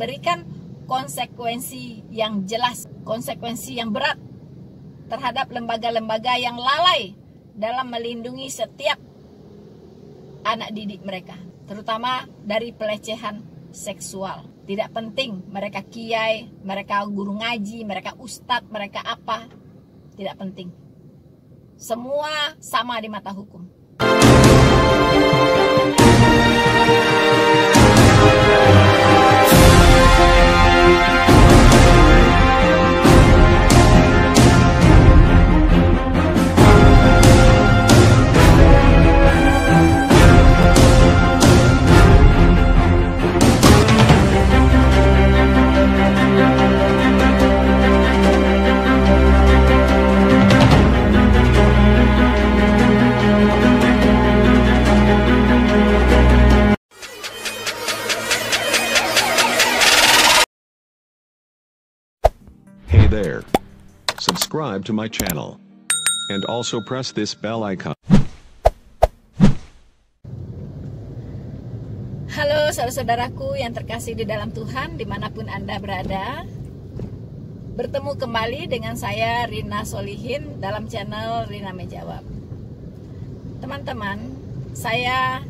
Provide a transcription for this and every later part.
memberikan konsekuensi yang jelas, konsekuensi yang berat terhadap lembaga-lembaga yang lalai dalam melindungi setiap anak didik mereka, terutama dari pelecehan seksual. Tidak penting mereka kiai, mereka guru ngaji, mereka ustadz, mereka apa, tidak penting. Semua sama di mata hukum. Hey there. Subscribe to my channel. And also press this bell icon. Halo saudara-saudaraku yang terkasih di dalam Tuhan, dimanapun Anda berada. Bertemu kembali dengan saya Rina Solihin dalam channel Rina Menjawab. Teman-teman, saya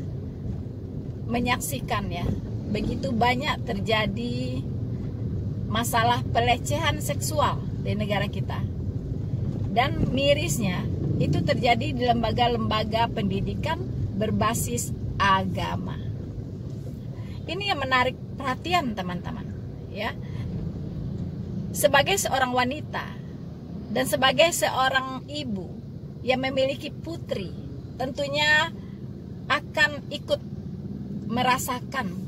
menyaksikan ya, begitu banyak terjadi masalah pelecehan seksual di negara kita. Dan mirisnya, itu terjadi di lembaga-lembaga pendidikan berbasis agama. Ini yang menarik perhatian teman-teman, ya. Sebagai seorang wanita dan sebagai seorang ibu yang memiliki putri, tentunya akan ikut merasakan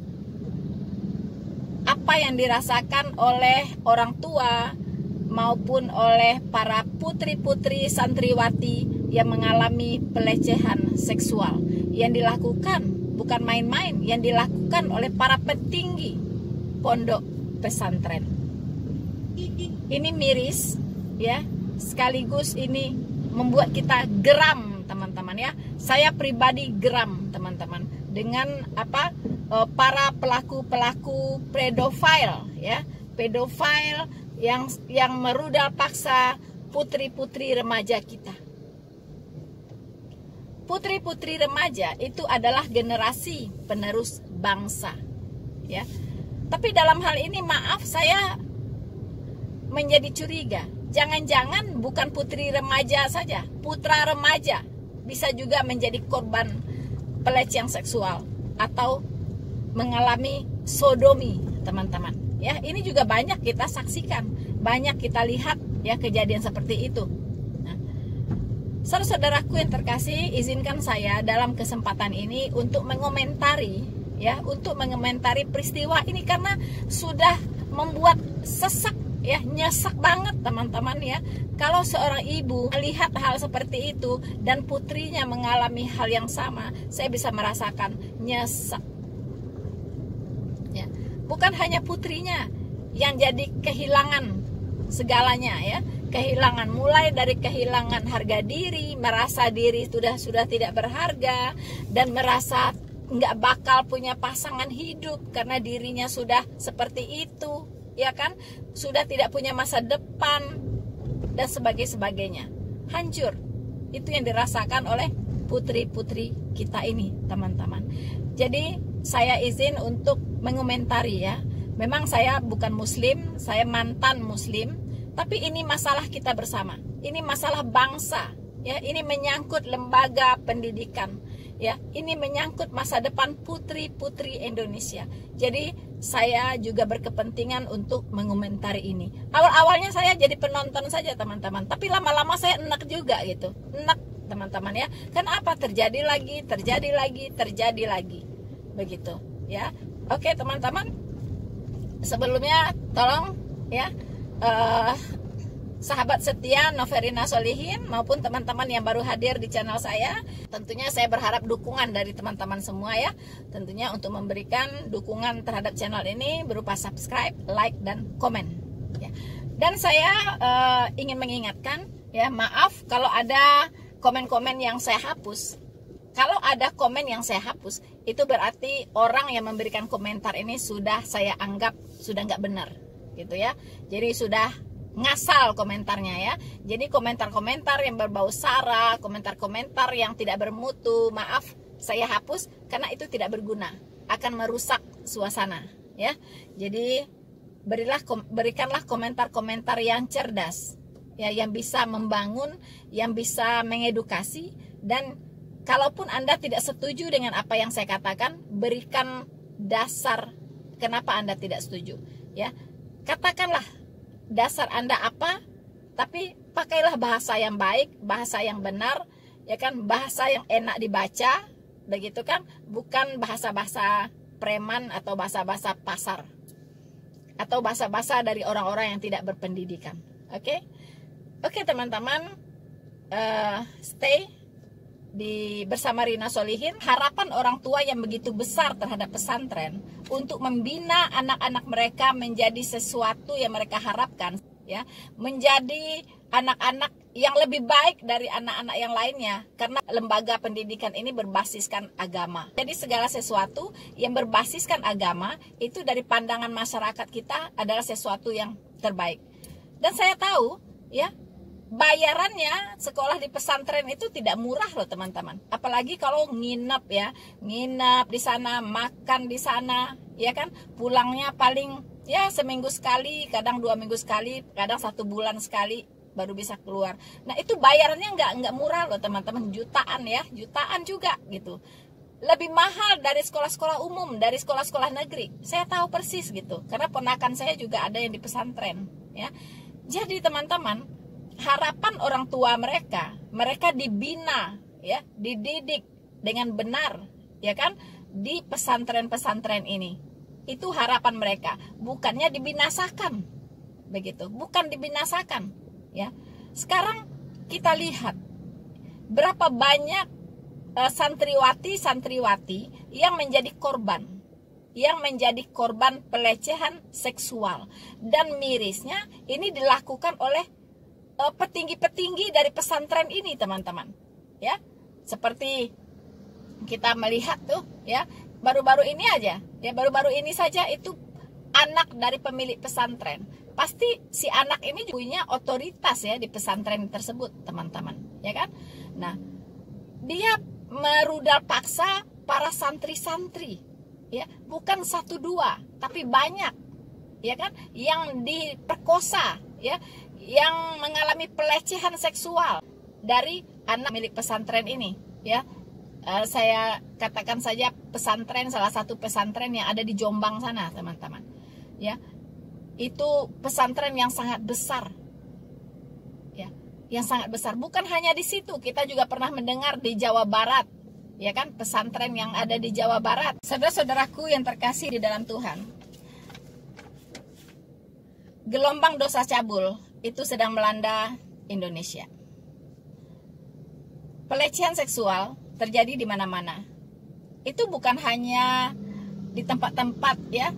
apa yang dirasakan oleh orang tua maupun oleh para putri-putri santriwati yang mengalami pelecehan seksual yang dilakukan bukan main-main, yang dilakukan oleh para petinggi pondok pesantren. Ini miris ya, sekaligus ini membuat kita geram teman-teman ya. Saya pribadi geram teman-teman dengan para pelaku-pelaku pedofil ya, pedofil yang merudal paksa putri-putri remaja kita. Putri-putri remaja itu adalah generasi penerus bangsa ya. Tapi dalam hal ini maaf, saya menjadi curiga, jangan-jangan bukan putri remaja saja, putra remaja bisa juga menjadi korban pelecehan seksual atau mengalami sodomi teman-teman ya. Ini juga banyak kita saksikan, banyak kita lihat ya kejadian seperti itu. Nah, saudara-saudaraku yang terkasih, izinkan saya dalam kesempatan ini untuk mengomentari ya, untuk mengomentari peristiwa ini karena sudah membuat sesak ya, nyesek banget teman-teman ya. Kalau seorang ibu melihat hal seperti itu dan putrinya mengalami hal yang sama, saya bisa merasakan nyesek. Ya, bukan hanya putrinya yang jadi kehilangan segalanya ya, kehilangan mulai dari kehilangan harga diri, merasa diri sudah tidak berharga dan merasa nggak bakal punya pasangan hidup karena dirinya sudah seperti itu, ya kan? Sudah tidak punya masa depan dan sebagainya. Hancur. Itu yang dirasakan oleh putri-putri kita ini, teman-teman. Jadi saya izin untuk mengomentari ya. Memang saya bukan muslim, saya mantan muslim, tapi ini masalah kita bersama. Ini masalah bangsa, ya. Ini menyangkut lembaga pendidikan, ya. Ini menyangkut masa depan putri-putri Indonesia. Jadi saya juga berkepentingan untuk mengomentari ini. Awal-awalnya saya jadi penonton saja teman-teman, tapi lama-lama saya enak juga gitu, enak teman-teman ya. Kenapa terjadi lagi, begitu ya. Oke teman-teman, sebelumnya tolong ya sahabat setia Noverina Solihin maupun teman-teman yang baru hadir di channel saya, tentunya saya berharap dukungan dari teman-teman semua ya, tentunya untuk memberikan dukungan terhadap channel ini berupa subscribe, like, dan komen ya. Dan saya ingin mengingatkan ya, maaf kalau ada komen-komen yang saya hapus Kalau ada komen yang saya hapus, itu berarti orang yang memberikan komentar ini sudah saya anggap sudah nggak benar, gitu ya. Jadi sudah ngasal komentarnya ya. Jadi komentar-komentar yang berbau sara, komentar-komentar yang tidak bermutu, maaf, saya hapus karena itu tidak berguna, akan merusak suasana ya. Jadi berikanlah komentar-komentar yang cerdas ya, yang bisa membangun, yang bisa mengedukasi. Dan kalaupun Anda tidak setuju dengan apa yang saya katakan, berikan dasar kenapa Anda tidak setuju ya. Katakanlah dasar Anda apa, tapi pakailah bahasa yang baik, bahasa yang benar ya kan, bahasa yang enak dibaca, begitu kan, bukan bahasa-bahasa preman atau bahasa-bahasa pasar atau bahasa-bahasa dari orang-orang yang tidak berpendidikan. Oke, teman-teman, stay bersama Rina Solihin. Harapan orang tua yang begitu besar terhadap pesantren untuk membina anak-anak mereka menjadi sesuatu yang mereka harapkan ya, menjadi anak-anak yang lebih baik dari anak-anak yang lainnya, karena lembaga pendidikan ini berbasiskan agama. Jadi segala sesuatu yang berbasiskan agama itu dari pandangan masyarakat kita adalah sesuatu yang terbaik. Dan saya tahu ya, bayarannya sekolah di pesantren itu tidak murah loh teman-teman. Apalagi kalau nginep ya, nginep di sana, makan di sana, ya kan, pulangnya paling ya seminggu sekali, kadang 2 minggu sekali, kadang 1 bulan sekali baru bisa keluar. Nah itu bayarannya nggak murah loh teman-teman, jutaan ya, jutaan juga gitu. Lebih mahal dari sekolah-sekolah umum, dari sekolah-sekolah negeri. Saya tahu persis gitu, karena ponakan saya juga ada yang di pesantren ya. Jadi teman-teman, harapan orang tua mereka dibina ya, dididik dengan benar ya kan di pesantren-pesantren ini. Itu harapan mereka, bukannya dibinasakan. Begitu, bukan dibinasakan ya. Sekarang kita lihat berapa banyak santriwati yang menjadi korban pelecehan seksual, dan mirisnya ini dilakukan oleh petinggi-petinggi dari pesantren ini teman-teman ya. Seperti kita melihat tuh ya, baru-baru ini aja ya, baru-baru ini saja itu anak dari pemilik pesantren. Pasti si anak ini punya otoritas ya di pesantren tersebut teman-teman ya kan. Nah dia merudal paksa para santri-santri ya, bukan 1-2 tapi banyak ya kan, yang diperkosa ya, yang mengalami pelecehan seksual dari anak milik pesantren ini ya. Saya katakan saja pesantren, salah satu pesantren yang ada di Jombang sana teman-teman ya. Itu pesantren yang sangat besar ya, yang sangat besar. Bukan hanya di situ, kita juga pernah mendengar di Jawa Barat ya kan, pesantren yang ada di Jawa Barat. Saudara-saudaraku yang terkasih di dalam Tuhan, gelombang dosa cabul itu sedang melanda Indonesia. Pelecehan seksual terjadi di mana-mana. Itu bukan hanya di tempat-tempat ya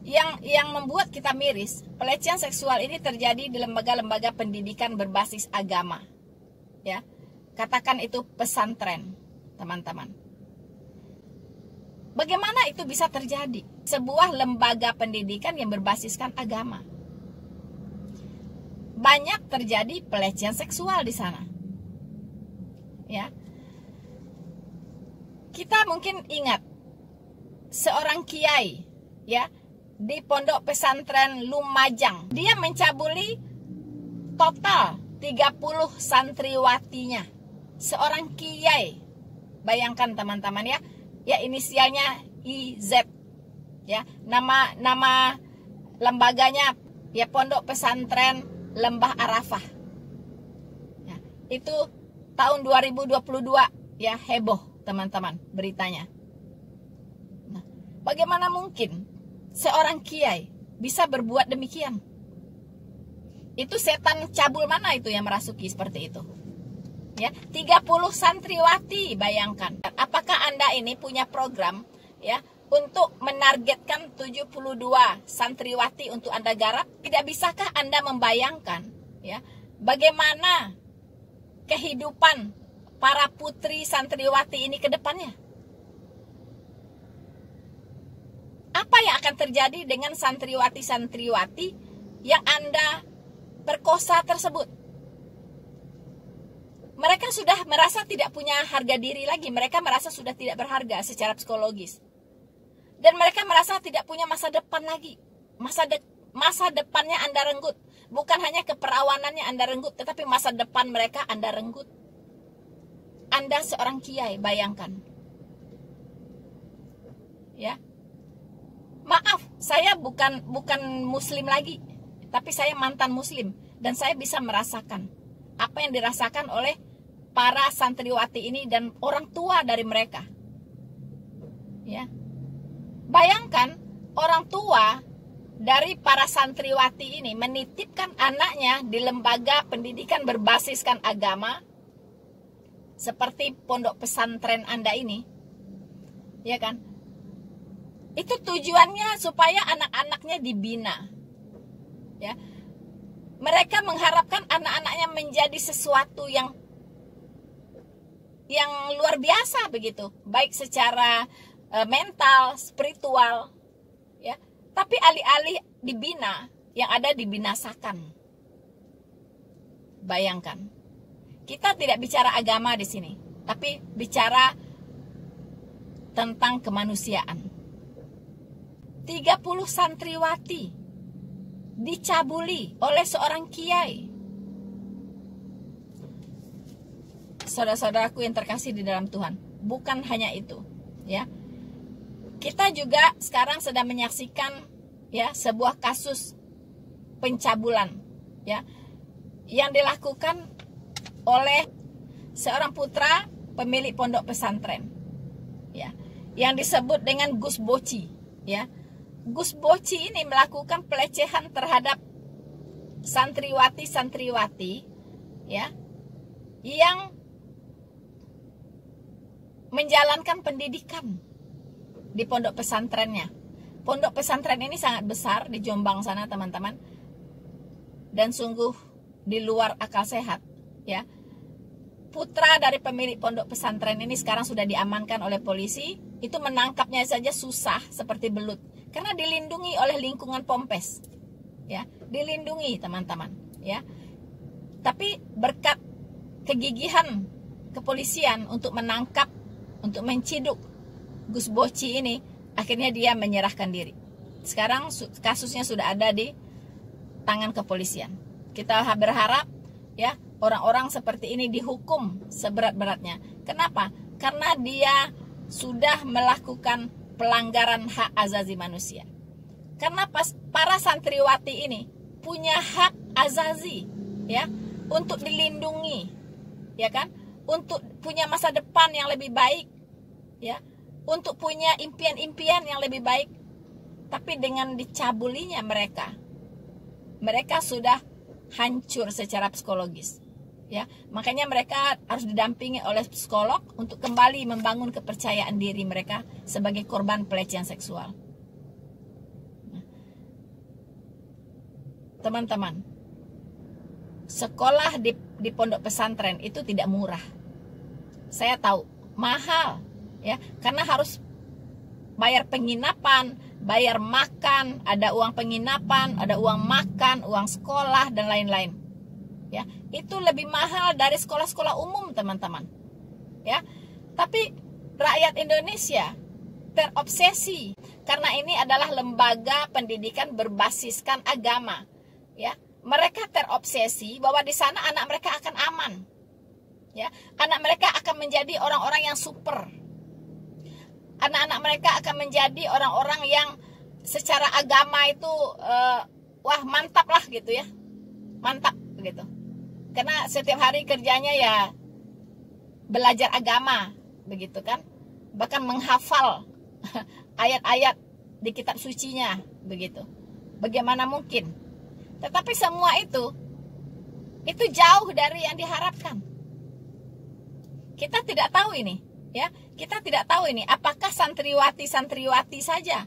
yang membuat kita miris. Pelecehan seksual ini terjadi di lembaga-lembaga pendidikan berbasis agama ya. Katakan itu pesantren teman-teman. Bagaimana itu bisa terjadi? Sebuah lembaga pendidikan yang berbasiskan agama. Banyak terjadi pelecehan seksual di sana ya. Kita mungkin ingat seorang kiai ya di pondok pesantren Lumajang. Dia mencabuli total 30 santriwatinya. Seorang kiai. Bayangkan teman-teman ya. Ya inisialnya IZ. Ya, nama lembaganya ya Pondok Pesantren Lembah Arafah. Ya, itu tahun 2022 ya, heboh teman-teman beritanya. Nah, bagaimana mungkin seorang kiai bisa berbuat demikian? Itu setan cabul mana itu yang merasuki seperti itu? Ya, 30 santriwati, bayangkan. Apakah Anda ini punya program ya untuk menargetkan 72 santriwati untuk Anda garap? Tidak bisakah Anda membayangkan ya bagaimana kehidupan para putri santriwati ini ke depannya? Apa yang akan terjadi dengan santriwati-santriwati yang Anda perkosa tersebut? Mereka sudah merasa tidak punya harga diri lagi. Mereka merasa sudah tidak berharga secara psikologis. Dan mereka merasa tidak punya masa depan lagi. Masa depannya Anda renggut. Bukan hanya keperawanannya Anda renggut, tetapi masa depan mereka Anda renggut. Anda seorang kiai, bayangkan. Ya. Maaf, saya bukan muslim lagi, tapi saya mantan muslim dan saya bisa merasakan apa yang dirasakan oleh para santriwati ini dan orang tua dari mereka. Ya. Bayangkan orang tua dari para santriwati ini menitipkan anaknya di lembaga pendidikan berbasiskan agama seperti pondok pesantren Anda ini. Ya kan? Itu tujuannya supaya anak-anaknya dibina. Ya. Mereka mengharapkan anak-anaknya menjadi sesuatu yang luar biasa begitu, baik secara mental, spiritual, ya. Tapi alih-alih dibina, yang ada dibinasakan. Bayangkan. Kita tidak bicara agama di sini, tapi bicara tentang kemanusiaan. 30 santriwati dicabuli oleh seorang kiai. Saudara-saudaraku yang terkasih di dalam Tuhan, bukan hanya itu, ya. Kita juga sekarang sedang menyaksikan ya sebuah kasus pencabulan, ya, yang dilakukan oleh seorang putra pemilik pondok pesantren, ya, yang disebut dengan Gus Boci, ya. Gus Boci ini melakukan pelecehan terhadap santriwati-santriwati, ya, yang menjalankan pendidikan di pondok pesantrennya. Pondok pesantren ini sangat besar di Jombang sana, teman-teman, dan sungguh di luar akal sehat, ya. Putra dari pemilik pondok pesantren ini sekarang sudah diamankan oleh polisi. Itu menangkapnya saja susah seperti belut, karena dilindungi oleh lingkungan Pompes, ya, dilindungi teman-teman, ya. Tapi berkat kegigihan kepolisian untuk menangkap, untuk menciduk Gus Boci ini, akhirnya dia menyerahkan diri. Sekarang kasusnya sudah ada di tangan kepolisian. Kita berharap ya orang-orang seperti ini dihukum seberat-beratnya. Kenapa? Karena dia sudah melakukan pelanggaran hak azazi manusia. Karena para santriwati ini punya hak azazi, ya, untuk dilindungi, ya kan, untuk punya masa depan yang lebih baik, ya, untuk punya impian-impian yang lebih baik. Tapi dengan dicabulinya mereka sudah hancur secara psikologis, ya. Makanya mereka harus didampingi oleh psikolog untuk kembali membangun kepercayaan diri mereka sebagai korban pelecehan seksual. Teman-teman, sekolah di pondok pesantren itu tidak murah. Saya tahu, mahal, ya, karena harus bayar penginapan, bayar makan, ada uang penginapan, ada uang makan, uang sekolah, dan lain-lain. Ya, itu lebih mahal dari sekolah-sekolah umum, teman-teman. Ya, tapi rakyat Indonesia terobsesi karena ini adalah lembaga pendidikan berbasiskan agama. Ya, mereka terobsesi bahwa di sana anak mereka akan aman. Ya, anak mereka akan menjadi orang-orang yang super. Anak-anak mereka akan menjadi orang-orang yang secara agama itu wah mantap lah gitu ya, mantap begitu. Karena setiap hari kerjanya ya belajar agama begitu kan, bahkan menghafal ayat-ayat di kitab sucinya begitu. Bagaimana mungkin? Tetapi semua itu jauh dari yang diharapkan. Kita tidak tahu ini, ya. Kita tidak tahu ini apakah santriwati saja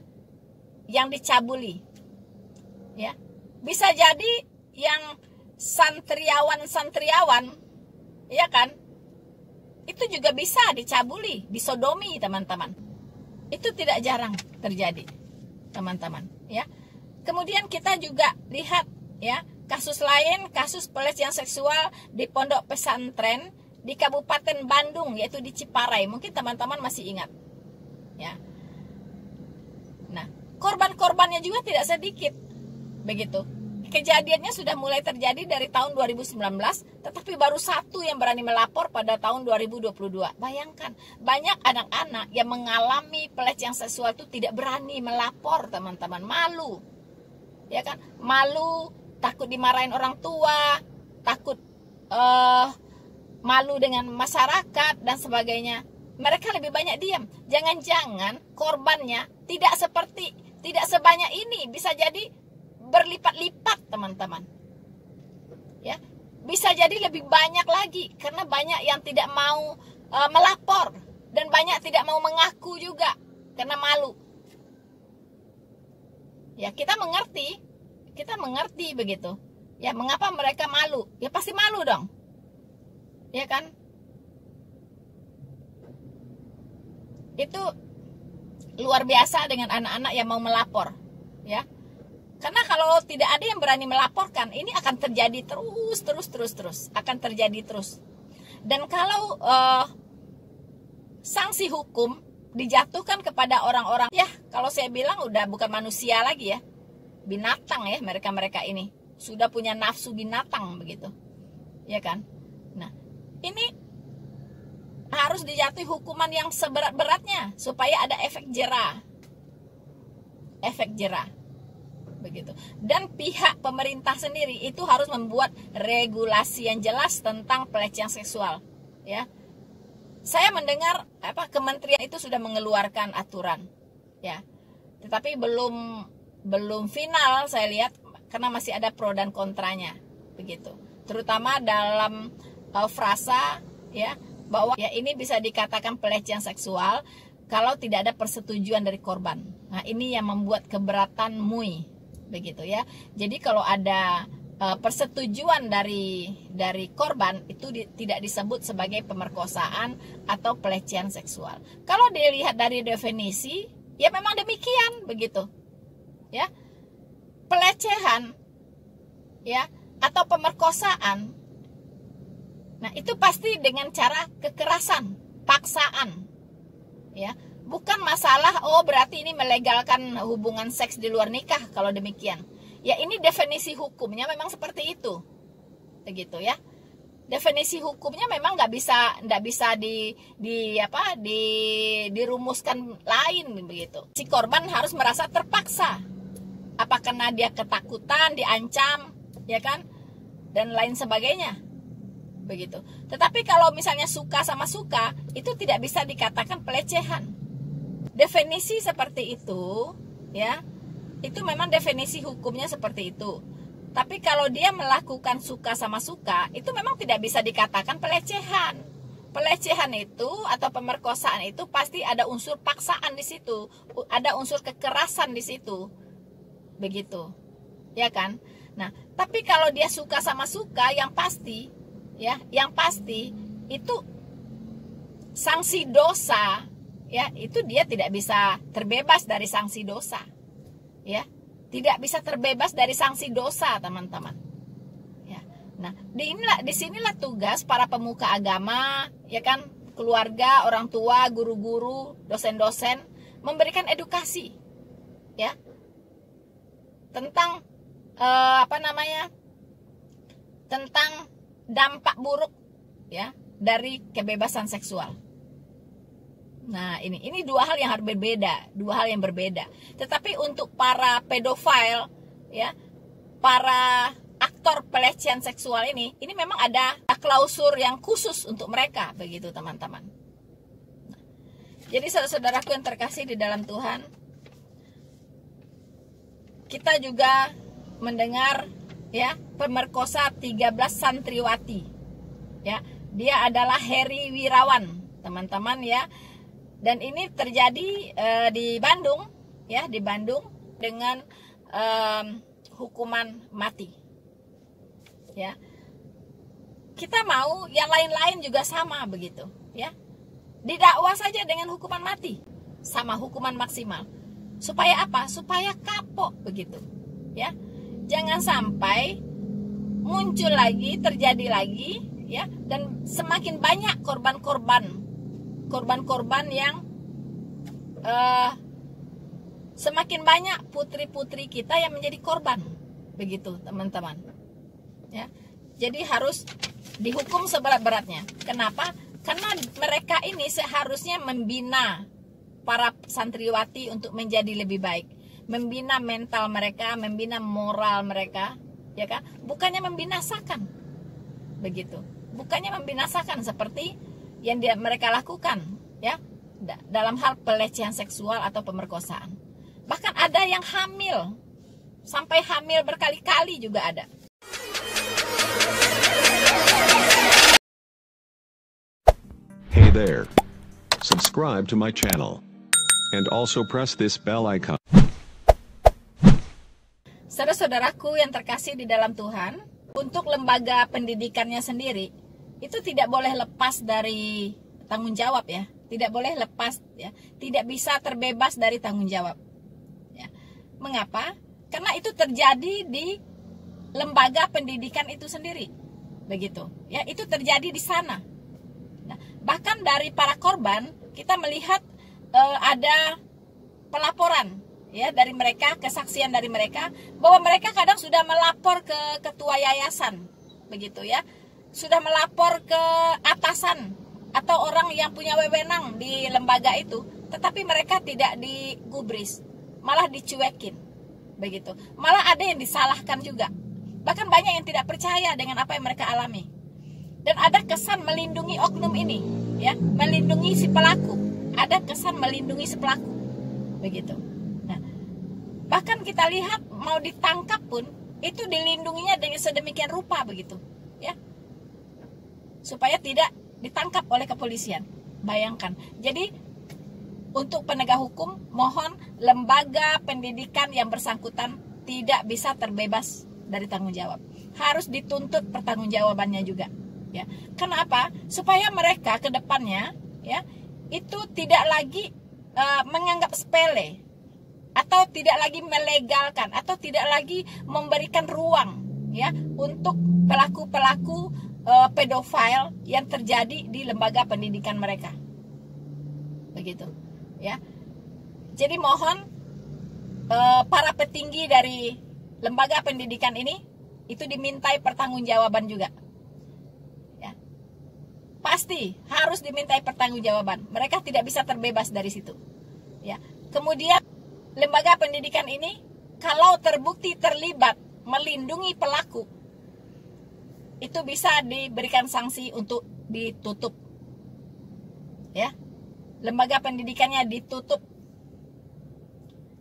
yang dicabuli. Ya. Bisa jadi yang santriawan, ya kan? itu juga bisa dicabuli, disodomi, teman-teman. Itu tidak jarang terjadi, teman-teman, ya. Kemudian kita juga lihat, ya, kasus lain, kasus pelecehan seksual di pondok pesantren di Kabupaten Bandung, yaitu di Ciparai. Mungkin teman-teman masih ingat, ya. Nah, korban-korbannya juga tidak sedikit, begitu. Kejadiannya sudah mulai terjadi dari tahun 2019, tetapi baru satu yang berani melapor pada tahun 2022. Bayangkan, banyak anak-anak yang mengalami pelecehan seksual itu tidak berani melapor, teman-teman. Malu, ya kan? Malu, takut dimarahin orang tua, takut malu dengan masyarakat dan sebagainya. Mereka lebih banyak diam. Jangan-jangan korbannya tidak sebanyak ini, bisa jadi berlipat-lipat, teman-teman, ya, bisa jadi lebih banyak lagi karena banyak yang tidak mau melapor dan banyak tidak mau mengaku juga karena malu. Ya, kita mengerti begitu, ya. Mengapa mereka malu? Ya pasti malu dong, ya kan? Itu luar biasa dengan anak-anak yang mau melapor, ya. Karena kalau tidak ada yang berani melaporkan, ini akan terjadi terus, akan terjadi terus. Dan kalau sanksi hukum dijatuhkan kepada orang-orang, ya, kalau saya bilang udah bukan manusia lagi, ya, binatang, ya, mereka ini sudah punya nafsu binatang begitu, ya kan? Nah, ini harus dijatuhi hukuman yang seberat-beratnya supaya ada efek jera begitu. Dan pihak pemerintah sendiri itu harus membuat regulasi yang jelas tentang pelecehan seksual, ya. Saya mendengar kementerian itu sudah mengeluarkan aturan, ya. Tetapi belum final saya lihat karena masih ada pro dan kontranya begitu. Terutama dalam frasa, ya, bahwa ya ini bisa dikatakan pelecehan seksual kalau tidak ada persetujuan dari korban. Nah, ini yang membuat keberatan MUI begitu, ya. Jadi kalau ada persetujuan dari korban itu tidak disebut sebagai pemerkosaan atau pelecehan seksual. Kalau dilihat dari definisi, ya memang demikian begitu, ya. Pelecehan, ya, atau pemerkosaan, nah itu pasti dengan cara kekerasan, paksaan, ya. Bukan masalah, oh berarti ini melegalkan hubungan seks di luar nikah kalau demikian. Ya, ini definisi hukumnya memang seperti itu, begitu, ya. Definisi hukumnya memang nggak bisa dirumuskan lain begitu. Si korban harus merasa terpaksa, apa karena dia ketakutan, diancam, ya kan, dan lain sebagainya, begitu. Tetapi kalau misalnya suka sama suka, itu tidak bisa dikatakan pelecehan. Definisi seperti itu, ya, itu memang definisi hukumnya seperti itu. Tapi kalau dia melakukan suka sama suka, itu memang tidak bisa dikatakan pelecehan. Pelecehan itu atau pemerkosaan itu pasti ada unsur paksaan di situ, ada unsur kekerasan di situ, begitu, ya kan? Nah, tapi kalau dia suka sama suka, yang pasti, ya, yang pasti itu sanksi dosa. Ya, itu dia tidak bisa terbebas dari sanksi dosa, ya, tidak bisa terbebas dari sanksi dosa, teman-teman, ya. Nah, disinilah tugas para pemuka agama, ya kan, keluarga, orang tua, guru-guru, dosen-dosen, memberikan edukasi, ya, tentang tentang dampak buruk, ya, dari kebebasan seksual. Nah, ini dua hal yang harus berbeda, Tetapi untuk para pedofil, ya, para aktor pelecehan seksual ini memang ada klausur yang khusus untuk mereka, begitu, teman-teman. Nah, jadi saudara-saudaraku yang terkasih di dalam Tuhan, kita juga mendengar, ya, pemerkosa 13 santriwati, ya. Dia adalah Heri Wirawan, teman-teman, ya. Dan ini terjadi di Bandung, ya, di Bandung dengan hukuman mati, ya. Kita mau yang lain-lain juga sama begitu. ya. Didakwa saja dengan hukuman mati sama hukuman maksimal. Supaya apa? Supaya kapok begitu, ya. Jangan sampai muncul lagi, terjadi lagi, ya, dan semakin banyak korban-korban yang semakin banyak putri-putri kita yang menjadi korban, begitu teman-teman, ya. Jadi harus dihukum seberat-beratnya. Kenapa? Karena mereka ini seharusnya membina para santriwati untuk menjadi lebih baik, membina mental mereka, membina moral mereka, ya kan? Bukannya membinasakan, begitu. Bukannya membinasakan seperti yang mereka lakukan, ya, dalam hal pelecehan seksual atau pemerkosaan. Bahkan ada yang hamil, sampai hamil berkali-kali juga ada. Hey there. Subscribe to my channel. And also press this bell icon. Saudara-saudaraku yang terkasih di dalam Tuhan, untuk lembaga pendidikannya sendiri, itu tidak boleh lepas dari tanggung jawab, ya. Tidak boleh lepas, ya. Tidak bisa terbebas dari tanggung jawab. Ya. Mengapa? Karena itu terjadi di lembaga pendidikan itu sendiri. Begitu. Ya, itu terjadi di sana. Nah, bahkan dari para korban kita melihat ada pelaporan, ya, dari mereka, kesaksian dari mereka bahwa mereka kadang sudah melapor ke ketua yayasan, begitu, ya, sudah melapor ke atasan atau orang yang punya wewenang di lembaga itu, tetapi mereka tidak digubris, malah dicuekin, begitu, malah ada yang disalahkan juga, bahkan banyak yang tidak percaya dengan apa yang mereka alami. Dan ada kesan melindungi oknum ini, ya, melindungi si pelaku. Ada kesan melindungi si pelaku, begitu. Nah, bahkan kita lihat mau ditangkap pun itu dilindunginya dengan sedemikian rupa, begitu, ya, supaya tidak ditangkap oleh kepolisian. Bayangkan. Jadi untuk penegak hukum, mohon lembaga pendidikan yang bersangkutan tidak bisa terbebas dari tanggung jawab. Harus dituntut pertanggungjawabannya juga. Ya. Kenapa? Supaya mereka ke depannya, ya, itu tidak lagi menganggap sepele, atau tidak lagi melegalkan, atau tidak lagi memberikan ruang, ya, untuk pelaku-pelaku pedofil yang terjadi di lembaga pendidikan mereka, begitu, ya. Jadi mohon para petinggi dari lembaga pendidikan ini itu dimintai pertanggungjawaban juga. Pasti harus dimintai pertanggungjawaban. Mereka tidak bisa terbebas dari situ. Ya. Kemudian lembaga pendidikan ini kalau terbukti terlibat melindungi pelaku, itu bisa diberikan sanksi untuk ditutup. Ya. Lembaga pendidikannya ditutup.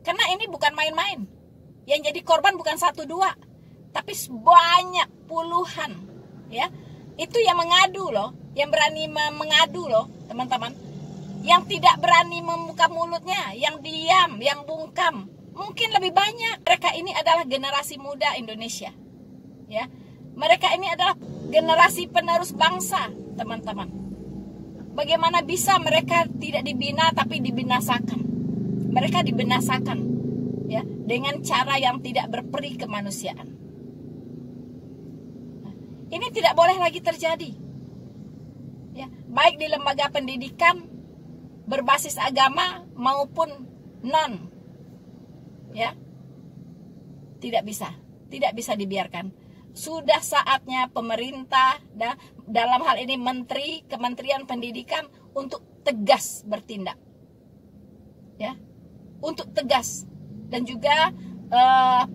Karena ini bukan main-main. Yang jadi korban bukan 1-2, tapi banyak, puluhan, ya. Itu yang mengadu loh, yang berani mengadu loh, teman-teman. Yang tidak berani membuka mulutnya, yang diam, yang bungkam, mungkin lebih banyak. Mereka ini adalah generasi muda Indonesia, ya. Mereka ini adalah generasi penerus bangsa, teman-teman. Bagaimana bisa mereka tidak dibina tapi dibinasakan? Mereka dibinasakan, ya, dengan cara yang tidak berperi kemanusiaan. Ini tidak boleh lagi terjadi, ya, baik di lembaga pendidikan berbasis agama maupun non, ya, tidak bisa dibiarkan. Sudah saatnya pemerintah dalam hal ini Kementerian Pendidikan untuk tegas bertindak, ya, untuk tegas, dan juga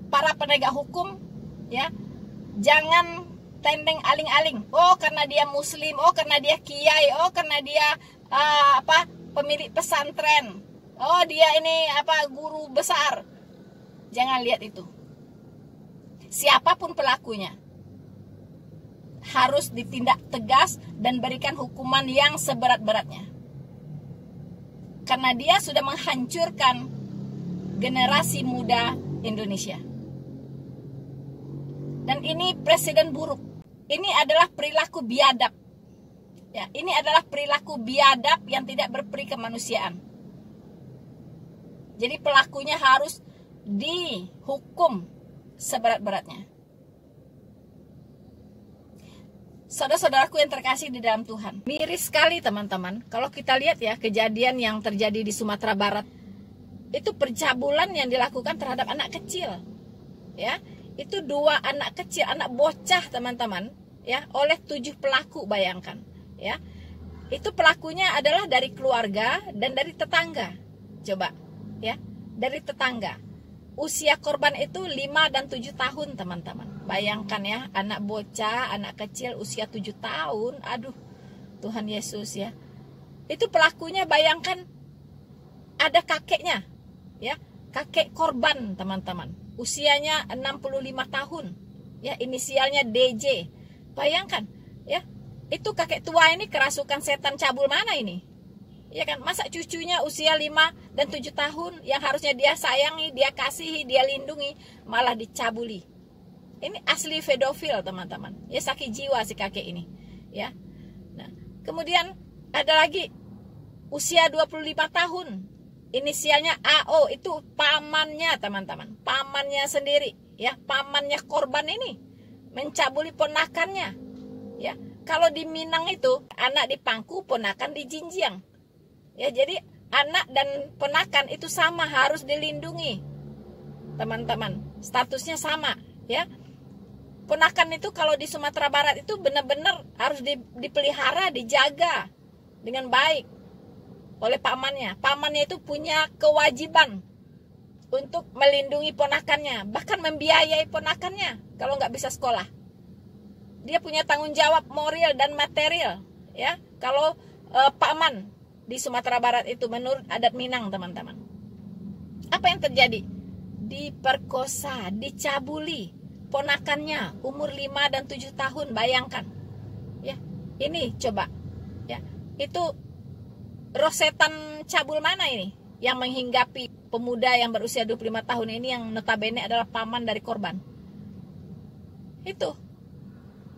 para penegak hukum, ya, jangan tendeng aling-aling. Oh, karena dia muslim, oh karena dia kiai, oh karena dia pemilik pesantren, oh dia ini guru besar. Jangan lihat itu. Siapapun pelakunya harus ditindak tegas dan berikan hukuman yang seberat-beratnya. Karena dia sudah menghancurkan generasi muda Indonesia. Dan ini presiden buruk. Ini adalah perilaku biadab. Ya, ini adalah perilaku biadab yang tidak berperi kemanusiaan. Jadi pelakunya harus dihukum seberat-beratnya. Saudara-saudaraku yang terkasih di dalam Tuhan, miris sekali teman-teman kalau kita lihat ya kejadian yang terjadi di Sumatera Barat. Itu pencabulan yang dilakukan terhadap anak kecil. Ya, itu 2 anak kecil, anak bocah teman-teman, ya, oleh 7 pelaku, bayangkan, ya. Itu pelakunya adalah dari keluarga dan dari tetangga. Coba, ya, dari tetangga. Usia korban itu 5 dan 7 tahun, teman-teman. Bayangkan ya, anak bocah, anak kecil usia 7 tahun. Aduh, Tuhan Yesus ya. Itu pelakunya, bayangkan ada kakeknya, ya, kakek korban, teman-teman. Usianya 65 tahun. Ya, inisialnya DJ. Bayangkan, ya. Itu kakek tua ini kerasukan setan cabul mana ini? Ya kan, masa cucunya usia 5 dan 7 tahun yang harusnya dia sayangi, dia kasihi, dia lindungi, malah dicabuli. Ini asli pedofil, teman-teman. Ya, sakit jiwa si kakek ini, ya. Nah, kemudian ada lagi usia 25 tahun. Inisialnya AO, itu pamannya, teman-teman. Pamannya sendiri, ya, pamannya korban ini mencabuli ponakannya. Ya, kalau di Minang itu anak dipangku, ponakan dijinjang. Ya, jadi anak dan ponakan itu sama, harus dilindungi. Teman-teman, statusnya sama, ya. Ponakan itu kalau di Sumatera Barat itu benar-benar harus dipelihara, dijaga dengan baik oleh pamannya. Pamannya itu punya kewajiban untuk melindungi ponakannya, bahkan membiayai ponakannya kalau nggak bisa sekolah. Dia punya tanggung jawab moral dan material, ya. Kalau paman di Sumatera Barat itu menurut adat Minang, teman-teman. Apa yang terjadi? Diperkosa, dicabuli ponakannya umur 5 dan 7 tahun, bayangkan. Ya, ini coba, ya. Itu roh setan cabul mana ini yang menghinggapi pemuda yang berusia 25 tahun ini yang notabene adalah paman dari korban? Itu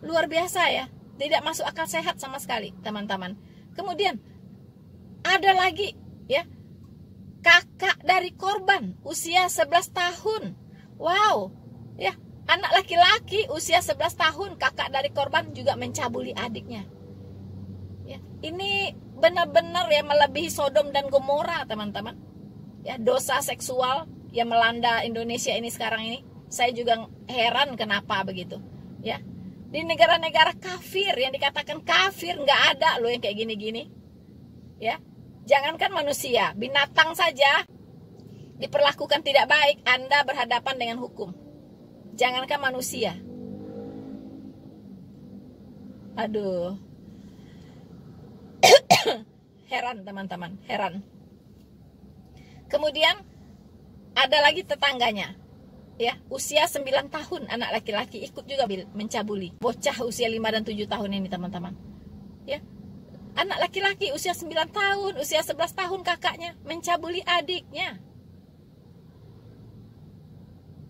luar biasa ya, tidak masuk akal sehat sama sekali, teman-teman. Kemudian ada lagi, ya, kakak dari korban usia 11 tahun. Wow, ya, anak laki-laki usia 11 tahun, kakak dari korban juga mencabuli adiknya. Ya, ini benar-benar ya melebihi Sodom dan Gomora, teman-teman. Ya, dosa seksual yang melanda Indonesia ini sekarang ini. Saya juga heran kenapa begitu. Ya, di negara-negara kafir yang dikatakan kafir nggak ada loh yang kayak gini-gini. Ya, jangankan manusia, binatang saja diperlakukan tidak baik, Anda berhadapan dengan hukum. Jangankan manusia. Aduh. Heran, teman-teman, heran. Kemudian ada lagi tetangganya, ya, usia 9 tahun, anak laki-laki ikut juga mencabuli bocah usia 5 dan 7 tahun ini, teman-teman. Ya, anak laki-laki usia 9 tahun, usia 11 tahun kakaknya mencabuli adiknya.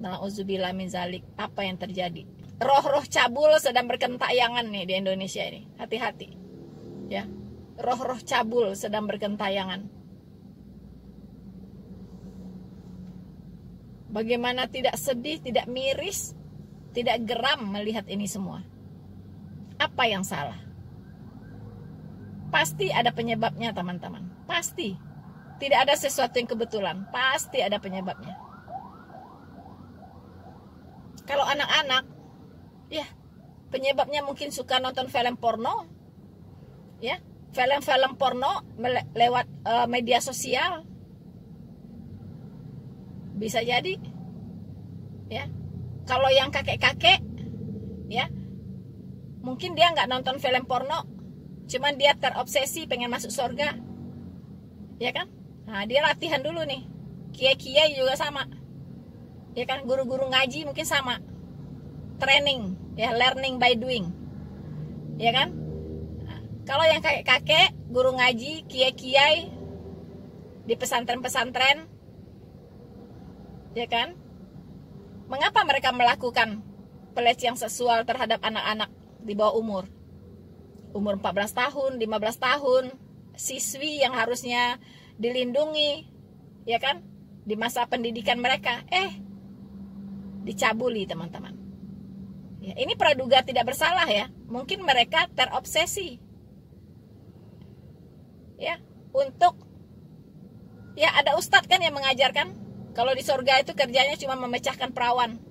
Nauzubillah min zalik. Apa yang terjadi? Roh-roh cabul sedang berkentayangan nih di Indonesia ini. Hati-hati, ya. Roh-roh cabul sedang berkentayangan. Bagaimana tidak sedih, tidak miris, tidak geram melihat ini semua? Apa yang salah? Pasti ada penyebabnya, teman-teman. Pasti. Tidak ada sesuatu yang kebetulan. Pasti ada penyebabnya. Kalau anak-anak, ya, penyebabnya mungkin suka nonton film porno, ya, film-film porno lewat media sosial, bisa jadi, ya. Kalau yang kakek-kakek, ya, mungkin dia nggak nonton film porno, cuman dia terobsesi pengen masuk surga, ya kan? Nah, dia latihan dulu nih. Kiai-kiai juga sama, ya kan? Guru-guru ngaji mungkin sama, training, ya, learning by doing, ya kan? Nah, kalau yang kakek-kakek, guru ngaji, kiai-kiai di pesantren-pesantren, ya kan? Mengapa mereka melakukan pelecehan seksual terhadap anak-anak di bawah umur? umur 14 tahun, 15 tahun, siswi yang harusnya dilindungi, ya kan, di masa pendidikan mereka, dicabuli, teman-teman. Ya, ini praduga tidak bersalah ya. Mungkin mereka terobsesi. Ya, untuk ya ada ustadz kan yang mengajarkan kalau di surga itu kerjanya cuma memecahkan perawan.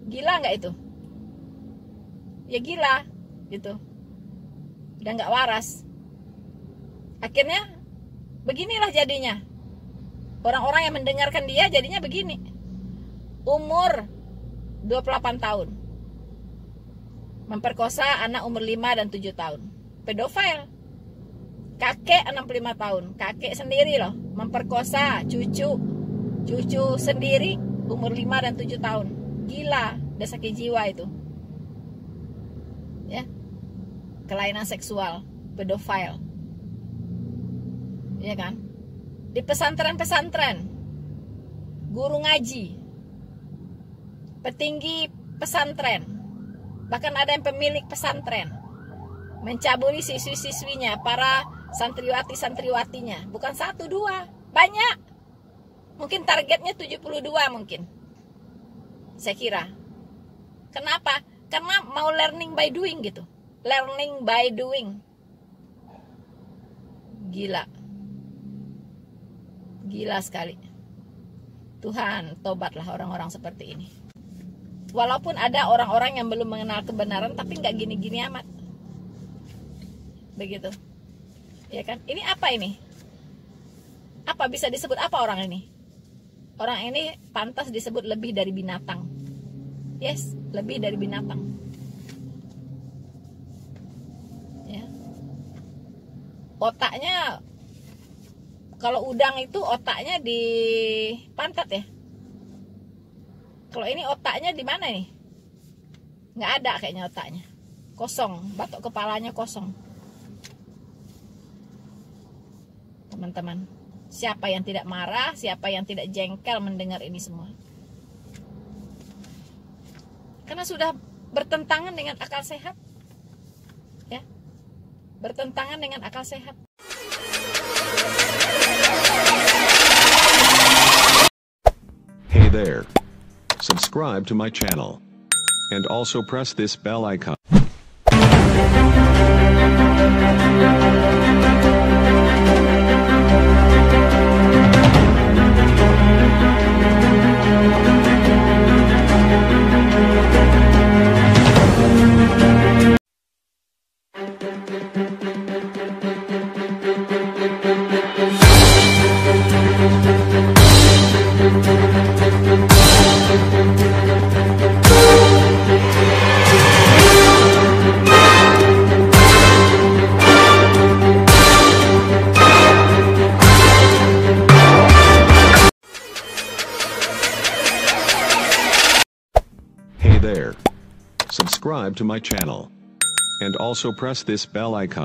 Gila nggak itu? Ya gila gitu. Dan nggak waras. Akhirnya beginilah jadinya. Orang-orang yang mendengarkan dia jadinya begini. Umur 28 tahun. Memperkosa anak umur 5 dan 7 tahun. Pedofil. Kakek 65 tahun. Kakek sendiri loh. Memperkosa cucu sendiri umur 5 dan 7 tahun. Gila. Udah sakit jiwa itu. Ya. Kelainan seksual. Pedofil. Ya kan? Di pesantren-pesantren. Guru ngaji. Petinggi pesantren, bahkan ada yang pemilik pesantren, mencabuli siswi-siswinya, para santriwati-santriwatinya. Bukan 1, 2, banyak. Mungkin targetnya 72 mungkin. Saya kira. Kenapa? Karena mau learning by doing gitu. Learning by doing. Gila. Gila sekali. Tuhan, tobatlah orang-orang seperti ini. Walaupun ada orang-orang yang belum mengenal kebenaran, tapi nggak gini-gini amat. Begitu. Ya kan? Ini apa ini? Apa bisa disebut apa orang ini? Orang ini pantas disebut lebih dari binatang. Yes, lebih dari binatang. Ya. Otaknya, kalau udang itu otaknya di pantat ya. Kalau ini otaknya di mana nih? Nggak ada kayaknya otaknya. Kosong, batok kepalanya kosong. Teman-teman, siapa yang tidak marah, siapa yang tidak jengkel mendengar ini semua? Karena sudah bertentangan dengan akal sehat. Ya. Bertentangan dengan akal sehat. Hey there. Subscribe to my channel. And also press this bell icon. Hey there. Subscribe to my channel. And also press this bell icon.